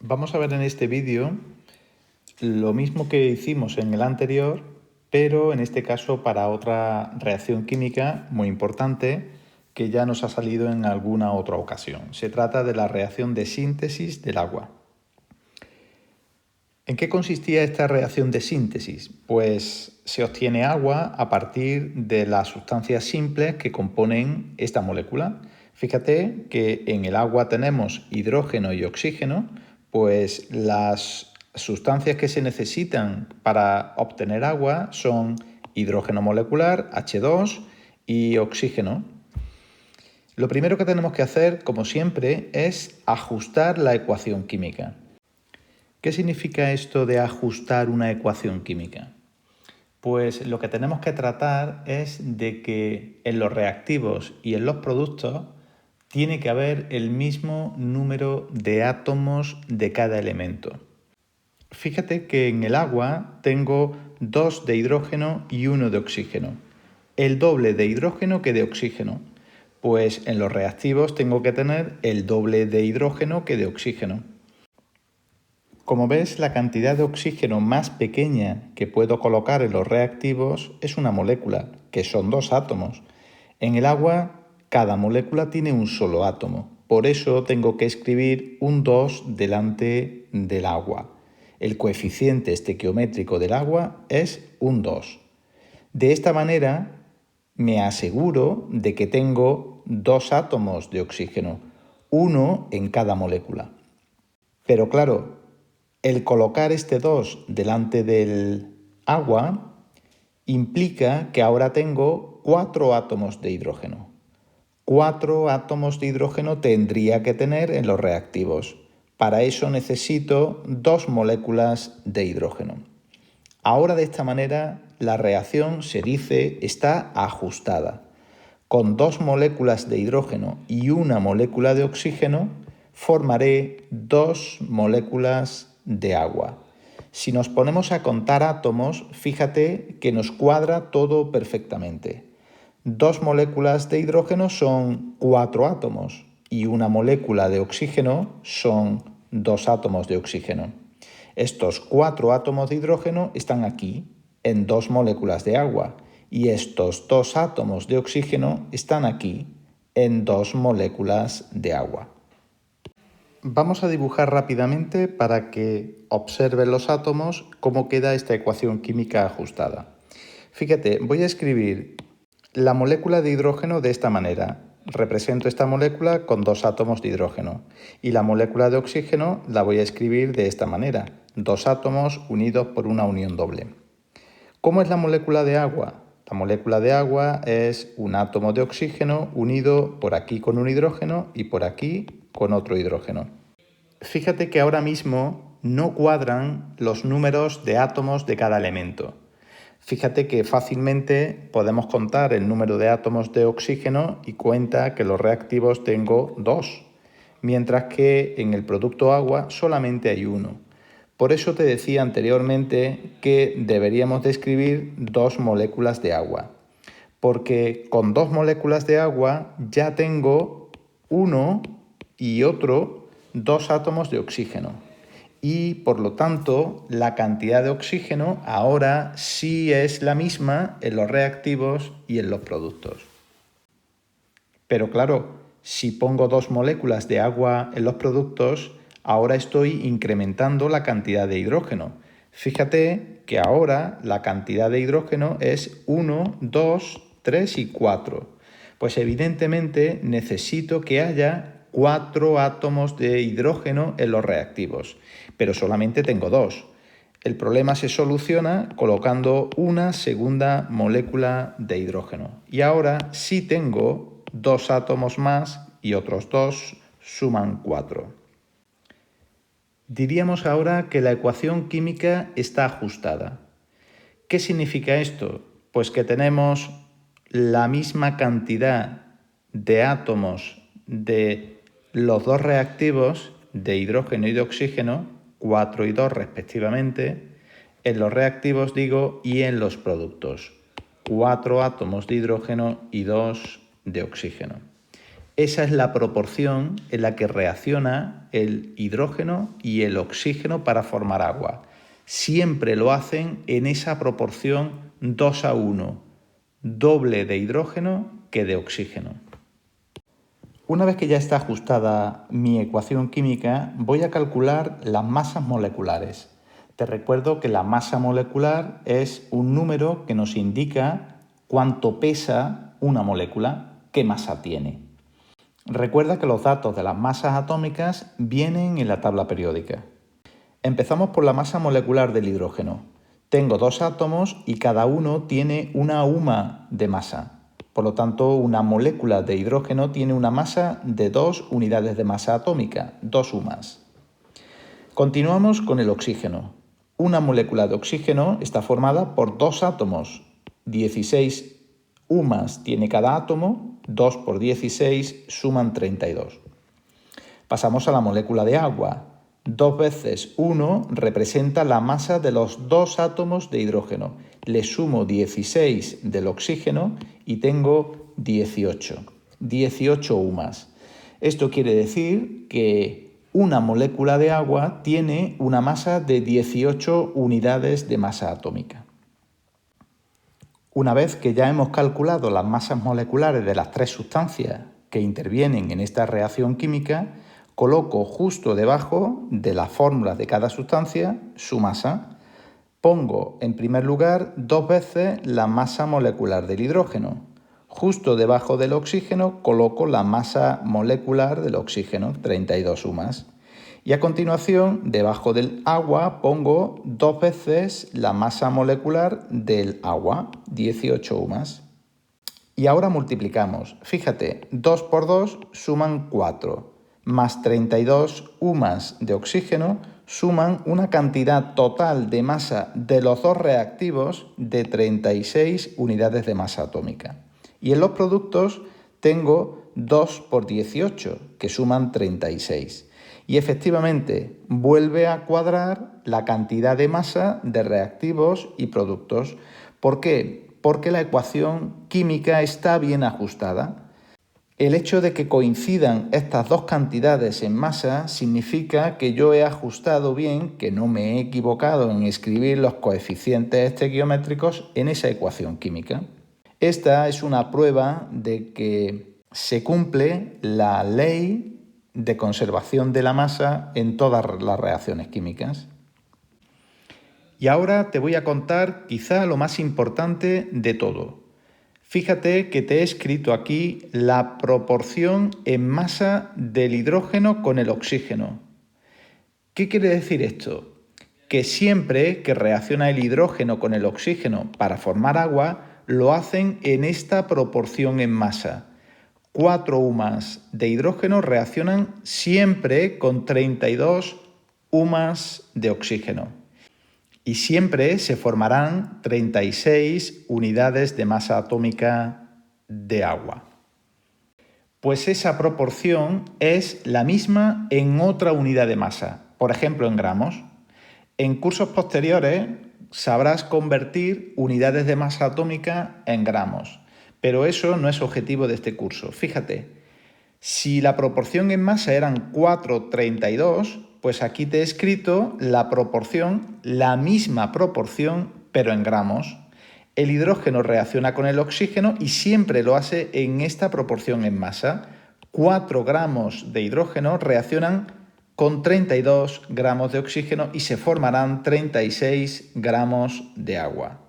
Vamos a ver en este vídeo lo mismo que hicimos en el anterior, pero en este caso para otra reacción química muy importante que ya nos ha salido en alguna otra ocasión. Se trata de la reacción de síntesis del agua. ¿En qué consistía esta reacción de síntesis? Pues se obtiene agua a partir de las sustancias simples que componen esta molécula. Fíjate que en el agua tenemos hidrógeno y oxígeno, pues las sustancias que se necesitan para obtener agua son hidrógeno molecular, H2, y oxígeno. Lo primero que tenemos que hacer, como siempre, es ajustar la ecuación química. ¿Qué significa esto de ajustar una ecuación química? Pues lo que tenemos que tratar es de que en los reactivos y en los productos tiene que haber el mismo número de átomos de cada elemento. Fíjate que en el agua tengo 2 de hidrógeno y 1 de oxígeno. El doble de hidrógeno que de oxígeno. Pues en los reactivos tengo que tener el doble de hidrógeno que de oxígeno. Como ves, la cantidad de oxígeno más pequeña que puedo colocar en los reactivos es una molécula, que son 2 átomos. En el agua, cada molécula tiene un solo átomo. Por eso tengo que escribir un 2 delante del agua. El coeficiente estequiométrico del agua es un 2. De esta manera, me aseguro de que tengo 2 átomos de oxígeno, uno en cada molécula. Pero claro, el colocar este 2 delante del agua implica que ahora tengo 4 átomos de hidrógeno. 4 átomos de hidrógeno tendría que tener en los reactivos. Para eso necesito 2 moléculas de hidrógeno. Ahora de esta manera la reacción se dice está ajustada. Con 2 moléculas de hidrógeno y una molécula de oxígeno formaré 2 moléculas de agua. Si nos ponemos a contar átomos, fíjate que nos cuadra todo perfectamente. 2 moléculas de hidrógeno son 4 átomos y una molécula de oxígeno son 2 átomos de oxígeno. Estos 4 átomos de hidrógeno están aquí, en 2 moléculas de agua, y estos 2 átomos de oxígeno están aquí, en 2 moléculas de agua. Vamos a dibujar rápidamente para que observen los átomos cómo queda esta ecuación química ajustada. Fíjate, voy a escribir la molécula de hidrógeno de esta manera. Represento esta molécula con 2 átomos de hidrógeno. Y la molécula de oxígeno la voy a escribir de esta manera. 2 átomos unidos por una unión doble. ¿Cómo es la molécula de agua? La molécula de agua es un átomo de oxígeno unido por aquí con un hidrógeno y por aquí con otro hidrógeno. Fíjate que ahora mismo no cuadran los números de átomos de cada elemento. Fíjate que fácilmente podemos contar el número de átomos de oxígeno y cuenta que los reactivos tengo 2, mientras que en el producto agua solamente hay 1. Por eso te decía anteriormente que deberíamos de escribir 2 moléculas de agua, porque con 2 moléculas de agua ya tengo uno y otro 2 átomos de oxígeno. Y por lo tanto la cantidad de oxígeno ahora sí es la misma en los reactivos y en los productos. Pero claro, si pongo 2 moléculas de agua en los productos, ahora estoy incrementando la cantidad de hidrógeno. Fíjate que ahora la cantidad de hidrógeno es 1, 2, 3 y 4. Pues evidentemente necesito que haya 4 átomos de hidrógeno en los reactivos, pero solamente tengo 2. El problema se soluciona colocando una segunda molécula de hidrógeno. Y ahora sí tengo 2 átomos más y otros 2 suman 4. Diríamos ahora que la ecuación química está ajustada. ¿Qué significa esto? Pues que tenemos la misma cantidad de átomos de los 2 reactivos de hidrógeno y de oxígeno, 4 y 2 respectivamente, en los reactivos digo y en los productos. 4 átomos de hidrógeno y 2 de oxígeno. Esa es la proporción en la que reacciona el hidrógeno y el oxígeno para formar agua. Siempre lo hacen en esa proporción 2:1, doble de hidrógeno que de oxígeno. Una vez que ya está ajustada mi ecuación química, voy a calcular las masas moleculares. Te recuerdo que la masa molecular es un número que nos indica cuánto pesa una molécula, qué masa tiene. Recuerda que los datos de las masas atómicas vienen en la tabla periódica. Empezamos por la masa molecular del hidrógeno. Tengo 2 átomos y cada uno tiene una UMA de masa. Por lo tanto, una molécula de hidrógeno tiene una masa de 2 unidades de masa atómica, 2 UMAs. Continuamos con el oxígeno. Una molécula de oxígeno está formada por 2 átomos. 16 UMAs tiene cada átomo, 2 por 16 suman 32. Pasamos a la molécula de agua. 2 veces 1 representa la masa de los 2 átomos de hidrógeno. Le sumo 16 del oxígeno y tengo 18. 18 UMAs. Esto quiere decir que una molécula de agua tiene una masa de 18 unidades de masa atómica. Una vez que ya hemos calculado las masas moleculares de las 3 sustancias que intervienen en esta reacción química, coloco justo debajo de las fórmulas de cada sustancia su masa. Pongo en primer lugar 2 veces la masa molecular del hidrógeno. Justo debajo del oxígeno coloco la masa molecular del oxígeno, 32 UMAs. Y a continuación, debajo del agua, pongo 2 veces la masa molecular del agua, 18 UMAs. Y ahora multiplicamos. Fíjate, 2 por 2 suman 4, más 32 UMAs de oxígeno suman una cantidad total de masa de los 2 reactivos de 36 unidades de masa atómica. Y en los productos tengo 2 por 18, que suman 36. Y efectivamente vuelve a cuadrar la cantidad de masa de reactivos y productos. ¿Por qué? Porque la ecuación química está bien ajustada. El hecho de que coincidan estas dos cantidades en masa significa que yo he ajustado bien, que no me he equivocado en escribir los coeficientes estequiométricos en esa ecuación química. Esta es una prueba de que se cumple la ley de conservación de la masa en todas las reacciones químicas. Y ahora te voy a contar quizá lo más importante de todo. Fíjate que te he escrito aquí la proporción en masa del hidrógeno con el oxígeno. ¿Qué quiere decir esto? Que siempre que reacciona el hidrógeno con el oxígeno para formar agua, lo hacen en esta proporción en masa. 4 UMAs de hidrógeno reaccionan siempre con 32 UMAs de oxígeno. Y siempre se formarán 36 unidades de masa atómica de agua. Pues esa proporción es la misma en otra unidad de masa, por ejemplo en gramos. En cursos posteriores sabrás convertir unidades de masa atómica en gramos, pero eso no es objetivo de este curso. Fíjate, si la proporción en masa eran 4:32, pues aquí te he escrito la proporción, la misma proporción, pero en gramos. El hidrógeno reacciona con el oxígeno y siempre lo hace en esta proporción en masa. 4 gramos de hidrógeno reaccionan con 32 gramos de oxígeno y se formarán 36 gramos de agua.